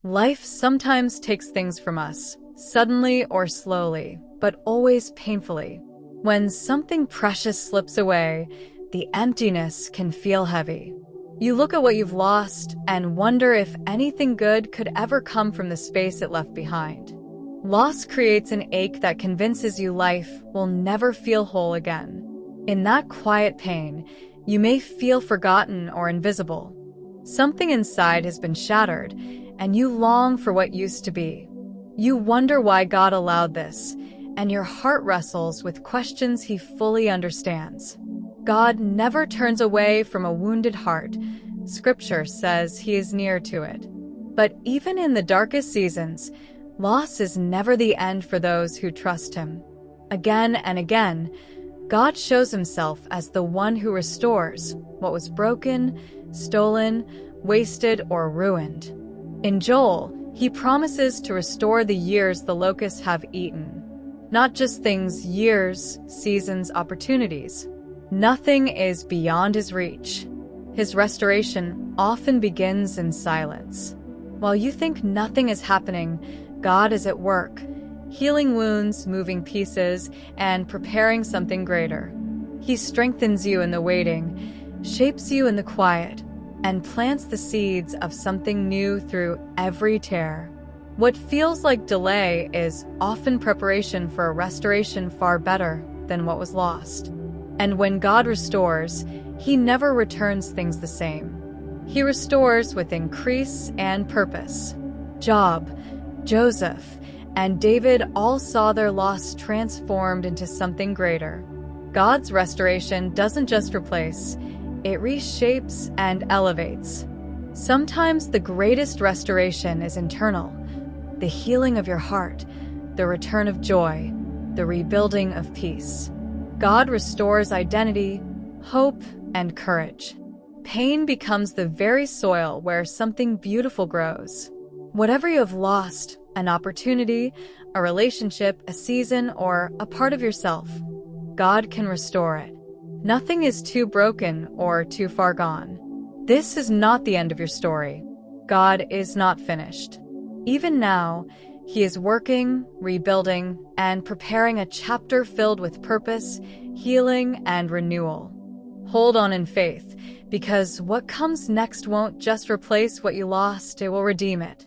Life sometimes takes things from us, suddenly or slowly, but always painfully. When something precious slips away, the emptiness can feel heavy. You look at what you've lost and wonder if anything good could ever come from the space it left behind. Loss creates an ache that convinces you life will never feel whole again. In that quiet pain, you may feel forgotten or invisible. Something inside has been shattered, and you long for what used to be. You wonder why God allowed this, and your heart wrestles with questions He fully understands. God never turns away from a wounded heart. Scripture says He is near to it. But even in the darkest seasons, loss is never the end for those who trust Him. Again and again, God shows Himself as the one who restores what was broken, stolen, wasted, or ruined. In Joel, He promises to restore the years the locusts have eaten. Not just things, years, seasons, opportunities. Nothing is beyond His reach. His restoration often begins in silence. While you think nothing is happening, God is at work, healing wounds, moving pieces, and preparing something greater. He strengthens you in the waiting, shapes you in the quiet, and plants the seeds of something new through every tear. What feels like delay is often preparation for a restoration far better than what was lost. And when God restores, He never returns things the same. He restores with increase and purpose. Job, Joseph, and David all saw their loss transformed into something greater. God's restoration doesn't just replace, it reshapes and elevates. Sometimes the greatest restoration is internal, the healing of your heart, the return of joy, the rebuilding of peace. God restores identity, hope, and courage. Pain becomes the very soil where something beautiful grows. Whatever you have lost, an opportunity, a relationship, a season, or a part of yourself, God can restore it. Nothing is too broken or too far gone. This is not the end of your story. God is not finished. Even now, He is working, rebuilding, and preparing a chapter filled with purpose, healing, and renewal. Hold on in faith, because what comes next won't just replace what you lost, it will redeem it.